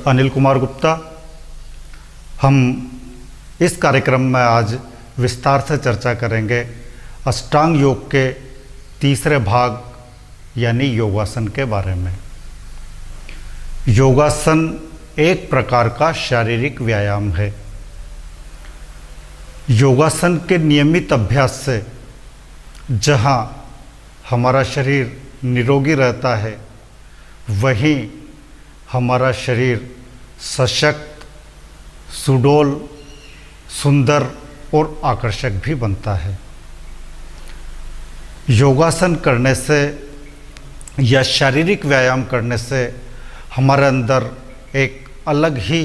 अनिल कुमार गुप्ता। हम इस कार्यक्रम में आज विस्तार से चर्चा करेंगे अष्टांग योग के तीसरे भाग यानी योगासन के बारे में। योगासन एक प्रकार का शारीरिक व्यायाम है। योगासन के नियमित अभ्यास से जहाँ हमारा शरीर निरोगी रहता है, वहीं हमारा शरीर सशक्त, सुडौल, सुंदर और आकर्षक भी बनता है। योगासन करने से या शारीरिक व्यायाम करने से हमारे अंदर एक अलग ही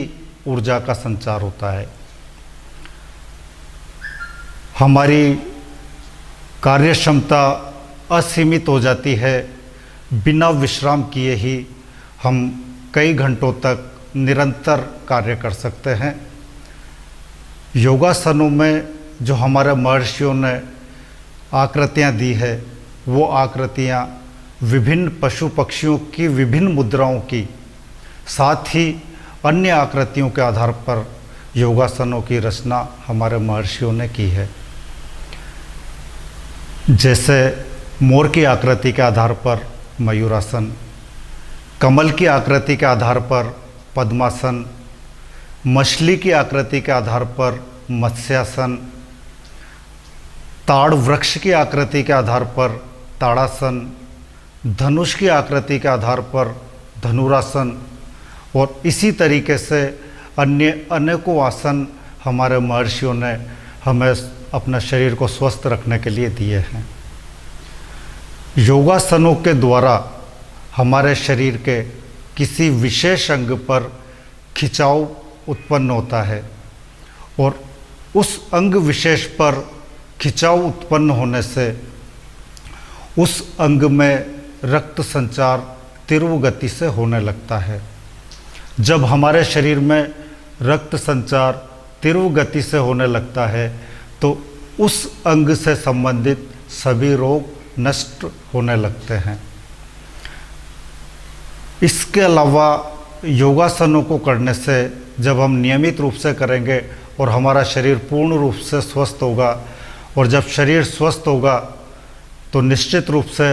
ऊर्जा का संचार होता है। हमारी कार्य क्षमता असीमित हो जाती है। बिना विश्राम किए ही हम कई घंटों तक निरंतर कार्य कर सकते हैं। योगासनों में जो हमारे महर्षियों ने आकृतियाँ दी है, वो आकृतियाँ विभिन्न पशु पक्षियों की विभिन्न मुद्राओं की, साथ ही अन्य आकृतियों के आधार पर योगासनों की रचना हमारे महर्षियों ने की है। जैसे मोर की आकृति के आधार पर मयूरासन, कमल की आकृति के आधार पर पद्मासन, मछली की आकृति के आधार पर मत्स्यासन, ताड़ वृक्ष की आकृति के आधार पर ताड़ासन, धनुष की आकृति के आधार पर धनुरासन और इसी तरीके से अन्य अनेकों आसन हमारे महर्षियों ने हमें अपने शरीर को स्वस्थ रखने के लिए दिए हैं। योगासनों के द्वारा हमारे शरीर के किसी विशेष अंग पर खिंचाव उत्पन्न होता है और उस अंग विशेष पर खिंचाव उत्पन्न होने से उस अंग में रक्त संचार तीव्र गति से होने लगता है। जब हमारे शरीर में रक्त संचार तीव्र गति से होने लगता है तो उस अंग से संबंधित सभी रोग नष्ट होने लगते हैं। इसके अलावा योगासनों को करने से जब हम नियमित रूप से करेंगे और हमारा शरीर पूर्ण रूप से स्वस्थ होगा, और जब शरीर स्वस्थ होगा तो निश्चित रूप से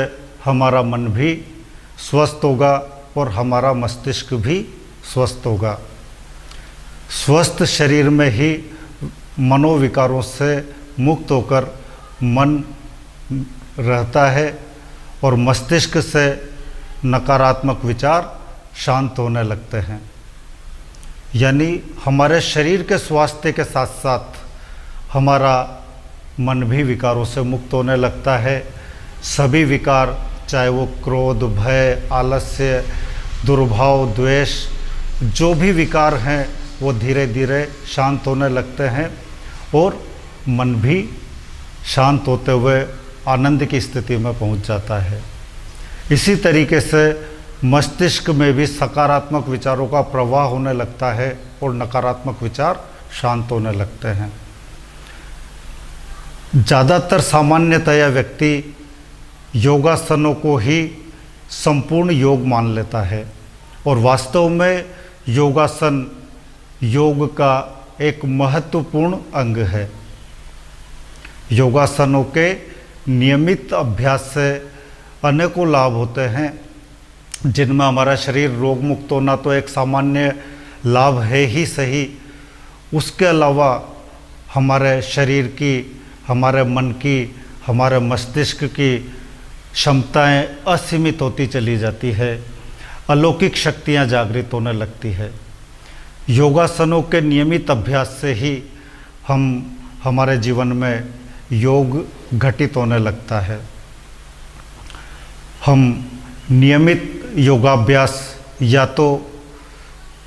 हमारा मन भी स्वस्थ होगा और हमारा मस्तिष्क भी स्वस्थ होगा। स्वस्थ शरीर में ही मनोविकारों से मुक्त होकर मन रहता है और मस्तिष्क से नकारात्मक विचार शांत होने लगते हैं। यानी हमारे शरीर के स्वास्थ्य के साथ साथ हमारा मन भी विकारों से मुक्त होने लगता है। सभी विकार, चाहे वो क्रोध, भय, आलस्य, दुर्भाव, द्वेष, जो भी विकार हैं वो धीरे धीरे शांत होने लगते हैं और मन भी शांत होते हुए आनंद की स्थिति में पहुंच जाता है। इसी तरीके से मस्तिष्क में भी सकारात्मक विचारों का प्रवाह होने लगता है और नकारात्मक विचार शांत होने लगते हैं। ज़्यादातर सामान्यतया व्यक्ति योगासनों को ही संपूर्ण योग मान लेता है और वास्तव में योगासन योग का एक महत्वपूर्ण अंग है। योगासनों के नियमित अभ्यास से अनेकों लाभ होते हैं, जिनमें हमारा शरीर रोग मुक्त होना तो एक सामान्य लाभ है ही सही, उसके अलावा हमारे शरीर की, हमारे मन की, हमारे मस्तिष्क की क्षमताएं असीमित होती चली जाती है, अलौकिक शक्तियां जागृत होने लगती है। योगासनों के नियमित अभ्यास से ही हमारे जीवन में योग घटित होने लगता है। हम नियमित योगाभ्यास या तो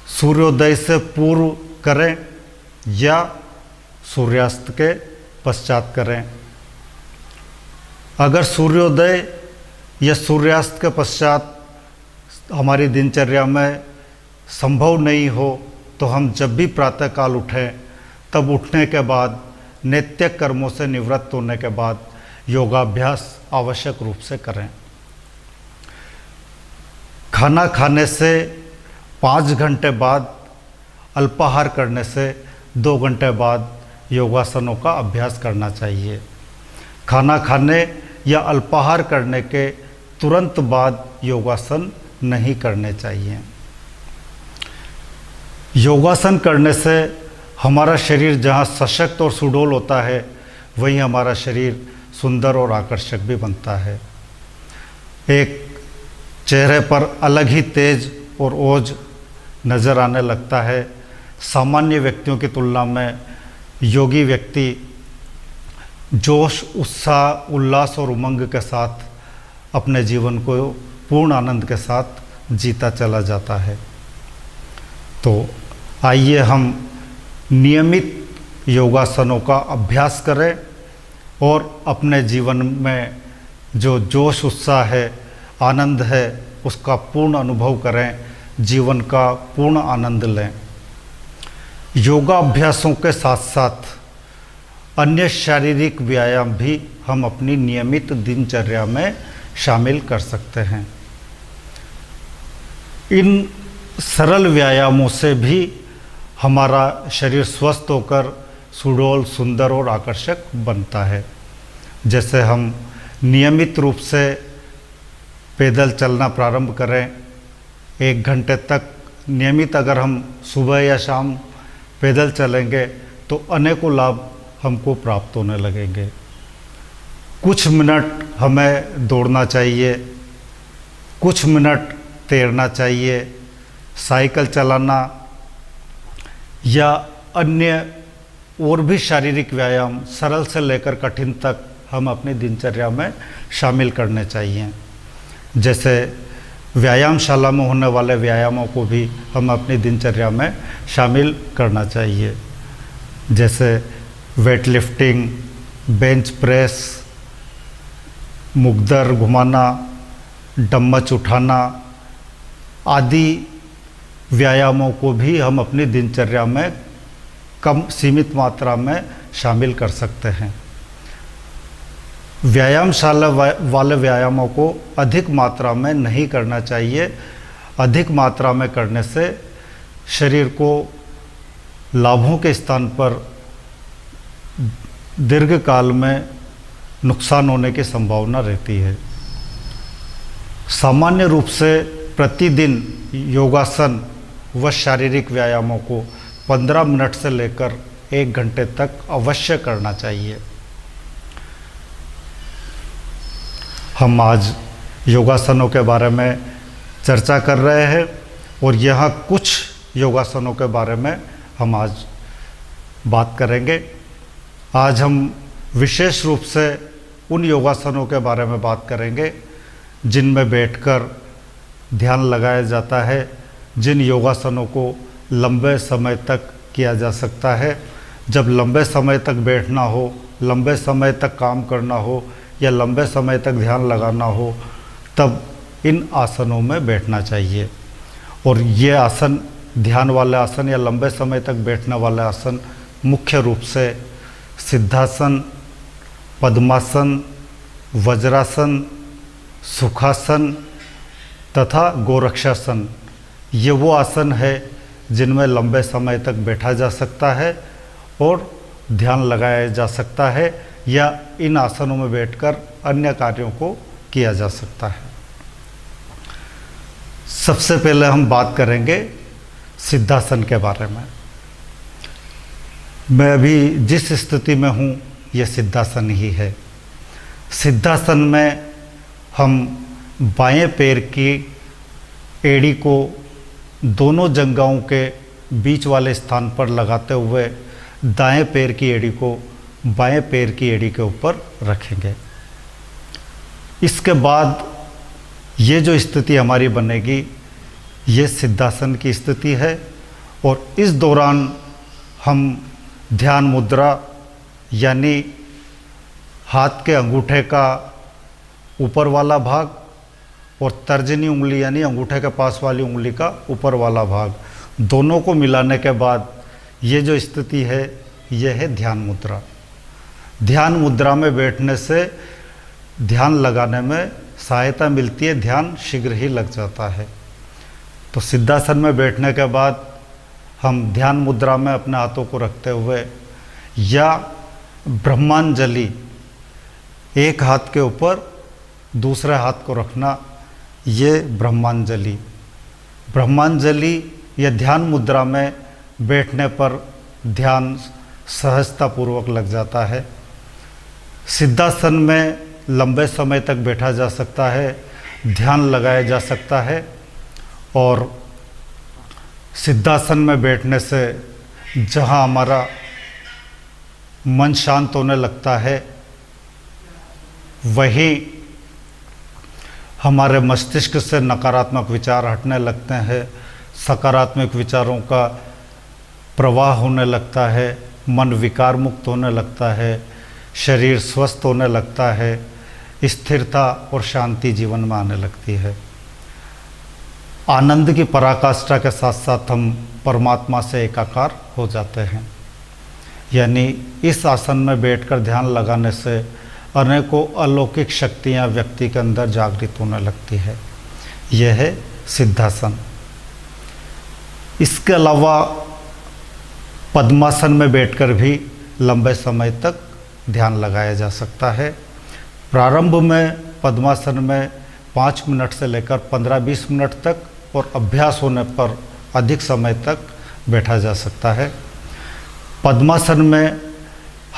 सूर्योदय से पूर्व करें या सूर्यास्त के पश्चात करें। अगर सूर्योदय या सूर्यास्त के पश्चात हमारी दिनचर्या में संभव नहीं हो तो हम जब भी प्रातःकाल उठें तब उठने के बाद नित्य कर्मों से निवृत्त होने के बाद योगाभ्यास आवश्यक रूप से करें। खाना खाने से 5 घंटे बाद अल्पाहार करने से 2 घंटे बाद योगासनों का अभ्यास करना चाहिए। खाना खाने या अल्पाहार करने के तुरंत बाद योगासन नहीं करने चाहिए। योगासन करने से हमारा शरीर जहाँ सशक्त और सुडौल होता है, वहीं हमारा शरीर सुंदर और आकर्षक भी बनता है। एक चेहरे पर अलग ही तेज और ओज नज़र आने लगता है। सामान्य व्यक्तियों की तुलना में योगी व्यक्ति जोश, उत्साह, उल्लास और उमंग के साथ अपने जीवन को पूर्ण आनंद के साथ जीता चला जाता है। तो आइए हम नियमित योगासनों का अभ्यास करें और अपने जीवन में जो जोश, उत्साह है, आनंद है, उसका पूर्ण अनुभव करें, जीवन का पूर्ण आनंद लें। योगा अभ्यासों के साथ साथ अन्य शारीरिक व्यायाम भी हम अपनी नियमित दिनचर्या में शामिल कर सकते हैं। इन सरल व्यायामों से भी हमारा शरीर स्वस्थ होकर सुडौल, सुंदर और आकर्षक बनता है। जैसे हम नियमित रूप से पैदल चलना प्रारंभ करें, 1 घंटे तक नियमित अगर हम सुबह या शाम पैदल चलेंगे तो अनेकों लाभ हमको प्राप्त होने लगेंगे। कुछ मिनट हमें दौड़ना चाहिए, कुछ मिनट तैरना चाहिए, साइकिल चलाना या अन्य और भी शारीरिक व्यायाम सरल से लेकर कठिन तक हम अपनी दिनचर्या में शामिल करने चाहिए। जैसे व्यायामशाला में होने वाले व्यायामों को भी हम अपनी दिनचर्या में शामिल करना चाहिए। जैसे वेट लिफ्टिंग, बेंच प्रेस, मुग्दर घुमाना, डम्बच उठाना आदि व्यायामों को भी हम अपनी दिनचर्या में कम सीमित मात्रा में शामिल कर सकते हैं। व्यायामशाला वाले व्यायामों को अधिक मात्रा में नहीं करना चाहिए। अधिक मात्रा में करने से शरीर को लाभों के स्थान पर दीर्घकाल में नुकसान होने की संभावना रहती है। सामान्य रूप से प्रतिदिन योगासन व शारीरिक व्यायामों को 15 मिनट से लेकर 1 घंटे तक अवश्य करना चाहिए। हम आज योगासनों के बारे में चर्चा कर रहे हैं और यहाँ कुछ योगासनों के बारे में हम आज बात करेंगे। आज हम विशेष रूप से उन योगासनों के बारे में बात करेंगे जिनमें बैठकर ध्यान लगाया जाता है, जिन योगासनों को लंबे समय तक किया जा सकता है। जब लंबे समय तक बैठना हो, लंबे समय तक काम करना हो या लंबे समय तक ध्यान लगाना हो, तब इन आसनों में बैठना चाहिए। और ये आसन, ध्यान वाले आसन या लंबे समय तक बैठने वाले आसन मुख्य रूप से सिद्धासन, पद्मासन, वज्रासन, सुखासन तथा गोरक्षासन, ये वो आसन है जिनमें लंबे समय तक बैठा जा सकता है और ध्यान लगाया जा सकता है या इन आसनों में बैठकर अन्य कार्यों को किया जा सकता है। सबसे पहले हम बात करेंगे सिद्धासन के बारे में। मैं अभी जिस स्थिति में हूँ, यह सिद्धासन ही है। सिद्धासन में हम बाएं पैर की एड़ी को दोनों जंघाओं के बीच वाले स्थान पर लगाते हुए दाएं पैर की एड़ी को बाएं पैर की एड़ी के ऊपर रखेंगे। इसके बाद ये जो स्थिति हमारी बनेगी, ये सिद्धासन की स्थिति है और इस दौरान हम ध्यान मुद्रा यानी हाथ के अंगूठे का ऊपर वाला भाग और तर्जनी उंगली यानी अंगूठे के पास वाली उंगली का ऊपर वाला भाग, दोनों को मिलाने के बाद ये जो स्थिति है, यह है ध्यान मुद्रा। ध्यान मुद्रा में बैठने से ध्यान लगाने में सहायता मिलती है, ध्यान शीघ्र ही लग जाता है। तो सिद्धासन में बैठने के बाद हम ध्यान मुद्रा में अपने हाथों को रखते हुए या ब्रह्मांजलि एक हाथ के ऊपर दूसरे हाथ को रखना, ये ब्रह्मांजलि। ब्रह्मांजलि या ध्यान मुद्रा में बैठने पर ध्यान सहजतापूर्वक लग जाता है। सिद्धासन में लंबे समय तक बैठा जा सकता है, ध्यान लगाया जा सकता है और सिद्धासन में बैठने से जहाँ हमारा मन शांत होने लगता है वहीं हमारे मस्तिष्क से नकारात्मक विचार हटने लगते हैं, सकारात्मक विचारों का प्रवाह होने लगता है, मन विकार मुक्त होने लगता है, शरीर स्वस्थ होने लगता है, स्थिरता और शांति जीवन में आने लगती है। आनंद की पराकाष्ठा के साथ साथ हम परमात्मा से एकाकार हो जाते हैं। यानी इस आसन में बैठकर ध्यान लगाने से अनेकों अलौकिक शक्तियाँ व्यक्ति के अंदर जागृत होने लगती है। यह है सिद्धासन। इसके अलावा पद्मासन में बैठकर भी लंबे समय तक ध्यान लगाया जा सकता है। प्रारंभ में पद्मासन में 5 मिनट से लेकर 15-20 मिनट तक और अभ्यास होने पर अधिक समय तक बैठा जा सकता है। पद्मासन में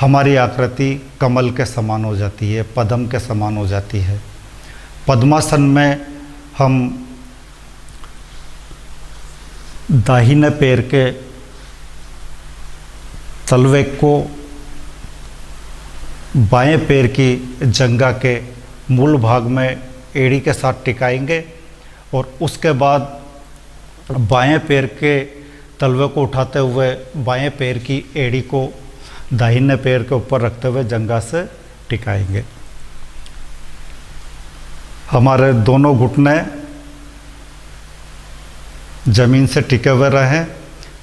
हमारी आकृति कमल के समान हो जाती है, पद्म के समान हो जाती है। पद्मासन में हम दाहिने पैर के तलवे को बाएं पैर की जंघा के मूल भाग में एड़ी के साथ टिकाएंगे और उसके बाद बाएं पैर के तलवे को उठाते हुए बाएं पैर की एड़ी को दाहिने पैर के ऊपर रखते हुए जंघा से टिकाएंगे। हमारे दोनों घुटने जमीन से टिके हुए रहें।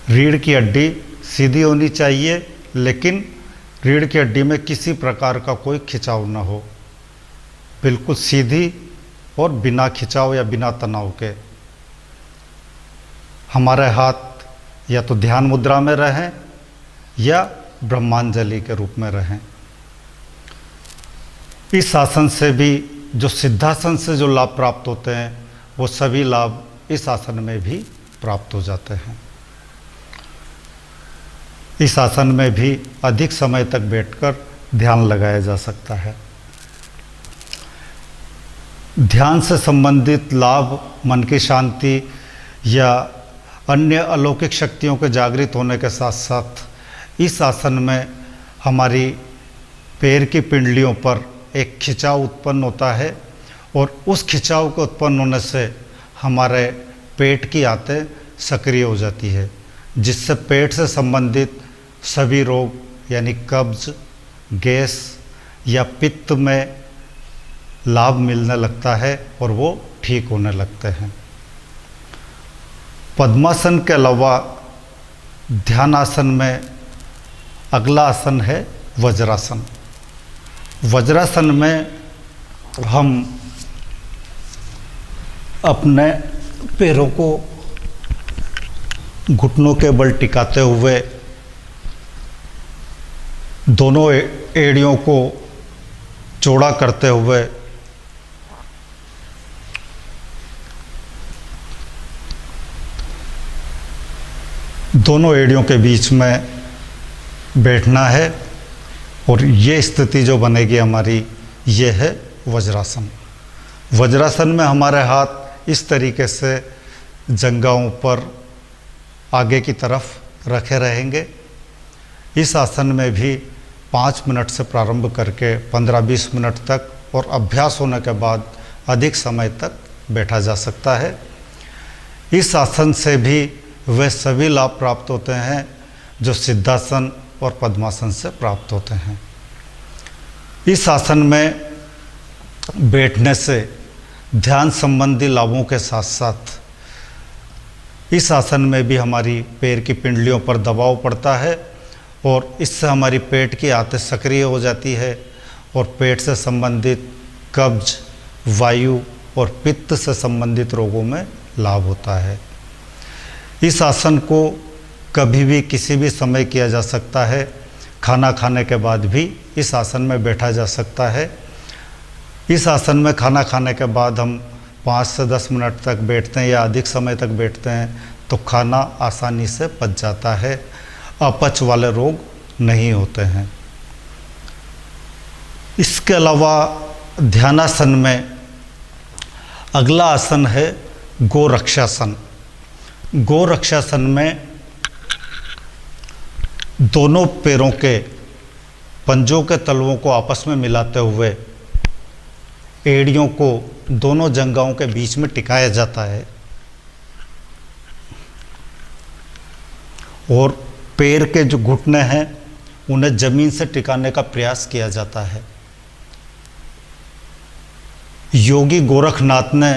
रीढ़ की हड्डी सीधी होनी चाहिए, लेकिन रीढ़ की हड्डी में किसी प्रकार का कोई खिंचाव न हो, बिल्कुल सीधी और बिना खिंचाव या बिना तनाव के। हमारे हाथ या तो ध्यान मुद्रा में रहें या ब्रह्मांजलि के रूप में रहें। इस आसन से भी जो सिद्धासन से जो लाभ प्राप्त होते हैं वो सभी लाभ इस आसन में भी प्राप्त हो जाते हैं। इस आसन में भी अधिक समय तक बैठकर ध्यान लगाया जा सकता है। ध्यान से संबंधित लाभ, मन की शांति या अन्य अलौकिक शक्तियों के जागृत होने के साथ साथ इस आसन में हमारी पैर की पिंडलियों पर एक खिंचाव उत्पन्न होता है और उस खिंचाव के उत्पन्न होने से हमारे पेट की आंतें सक्रिय हो जाती है, जिससे पेट से संबंधित सभी रोग यानी कब्ज, गैस या पित्त में लाभ मिलने लगता है और वो ठीक होने लगते हैं। पद्मासन के अलावा ध्यानासन में अगला आसन है वज्रासन। वज्रासन में हम अपने पैरों को घुटनों के बल टिकाते हुए दोनों एड़ियों को चौड़ा करते हुए दोनों एड़ियों के बीच में बैठना है और ये स्थिति जो बनेगी हमारी, ये है वज्रासन। वज्रासन में हमारे हाथ इस तरीके से जंघाओं पर आगे की तरफ रखे रहेंगे। इस आसन में भी 5 मिनट से प्रारंभ करके 15-20 मिनट तक और अभ्यास होने के बाद अधिक समय तक बैठा जा सकता है। इस आसन से भी वे सभी लाभ प्राप्त होते हैं जो सिद्धासन और पद्मासन से प्राप्त होते हैं। इस आसन में बैठने से ध्यान संबंधी लाभों के साथ साथ इस आसन में भी हमारी पैर की पिंडलियों पर दबाव पड़ता है और इससे हमारी पेट की आंतें सक्रिय हो जाती है और पेट से संबंधित कब्ज, वायु और पित्त से संबंधित रोगों में लाभ होता है। इस आसन को कभी भी किसी भी समय किया जा सकता है। खाना खाने के बाद भी इस आसन में बैठा जा सकता है। इस आसन में खाना खाने के बाद हम 5 से 10 मिनट तक बैठते हैं या अधिक समय तक बैठते हैं तो खाना आसानी से पच जाता है, अपच वाले रोग नहीं होते हैं। इसके अलावा ध्यानासन में अगला आसन है गोरक्षासन। गोरक्षासन में दोनों पैरों के पंजों के तलवों को आपस में मिलाते हुए एड़ियों को दोनों जंघाओं के बीच में टिकाया जाता है और पैर के जो घुटने हैं उन्हें जमीन से टिकाने का प्रयास किया जाता है। योगी गोरखनाथ ने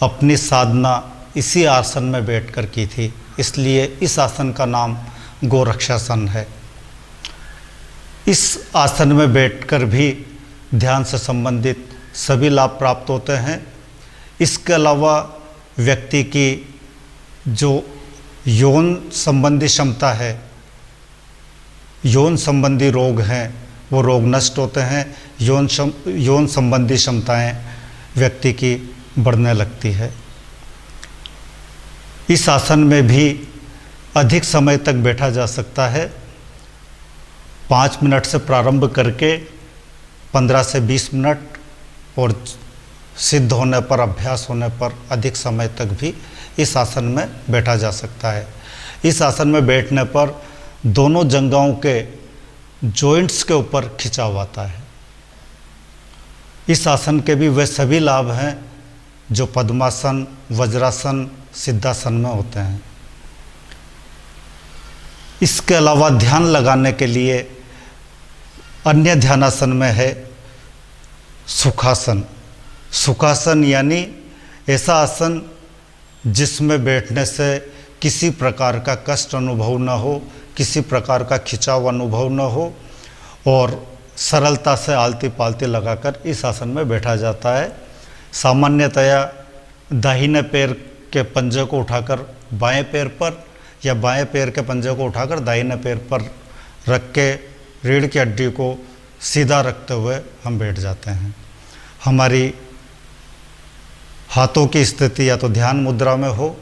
अपनी साधना इसी आसन में बैठकर की थी, इसलिए इस आसन का नाम गोरक्षासन है। इस आसन में बैठकर भी ध्यान से संबंधित सभी लाभ प्राप्त होते हैं। इसके अलावा व्यक्ति की जो यौन संबंधी क्षमता है, यौन संबंधी रोग हैं, वो रोग नष्ट होते हैं। यौन संबंधी क्षमताएं व्यक्ति की बढ़ने लगती है। इस आसन में भी अधिक समय तक बैठा जा सकता है। 5 मिनट से प्रारंभ करके 15 से 20 मिनट और सिद्ध होने पर, अभ्यास होने पर अधिक समय तक भी इस आसन में बैठा जा सकता है। इस आसन में बैठने पर दोनों जंघाओं के जॉइंट्स के ऊपर खिंचाव आता है। इस आसन के भी वे सभी लाभ हैं जो पद्मासन, वज्रासन, सिद्धासन में होते हैं। इसके अलावा ध्यान लगाने के लिए अन्य ध्यानासन में है सुखासन। सुखासन यानी ऐसा आसन जिसमें बैठने से किसी प्रकार का कष्ट अनुभव न हो, किसी प्रकार का खिंचाव अनुभव न हो और सरलता से आलती पालती लगाकर इस आसन में बैठा जाता है। सामान्यतया दाहिने पैर के पंजे को उठाकर बाएं पैर पर या बाएं पैर के पंजे को उठाकर दाहिने पैर पर रख के रीढ़ की हड्डी को सीधा रखते हुए हम बैठ जाते हैं। हमारी हाथों की स्थिति या तो ध्यान मुद्रा में हो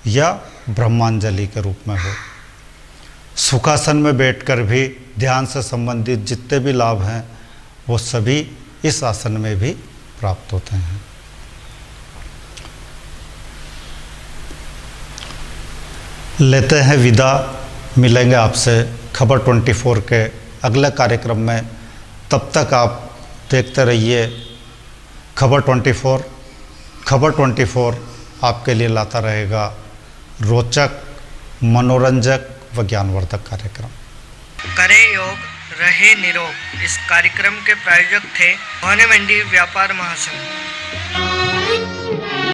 या ब्रह्मांजलि के रूप में हो। सुखासन में बैठकर भी ध्यान से संबंधित जितने भी लाभ हैं वो सभी इस आसन में भी प्राप्त होते हैं। लेते हैं विदा। मिलेंगे आपसे खबर 24 के अगले कार्यक्रम में। तब तक आप देखते रहिए खबर 24। खबर 24 आपके लिए लाता रहेगा रोचक, मनोरंजक व ज्ञानवर्धक कार्यक्रम। करे योग, रहे निरोग। इस कार्यक्रम के प्रायोजक थे भवानी मंडी व्यापार महासंघ।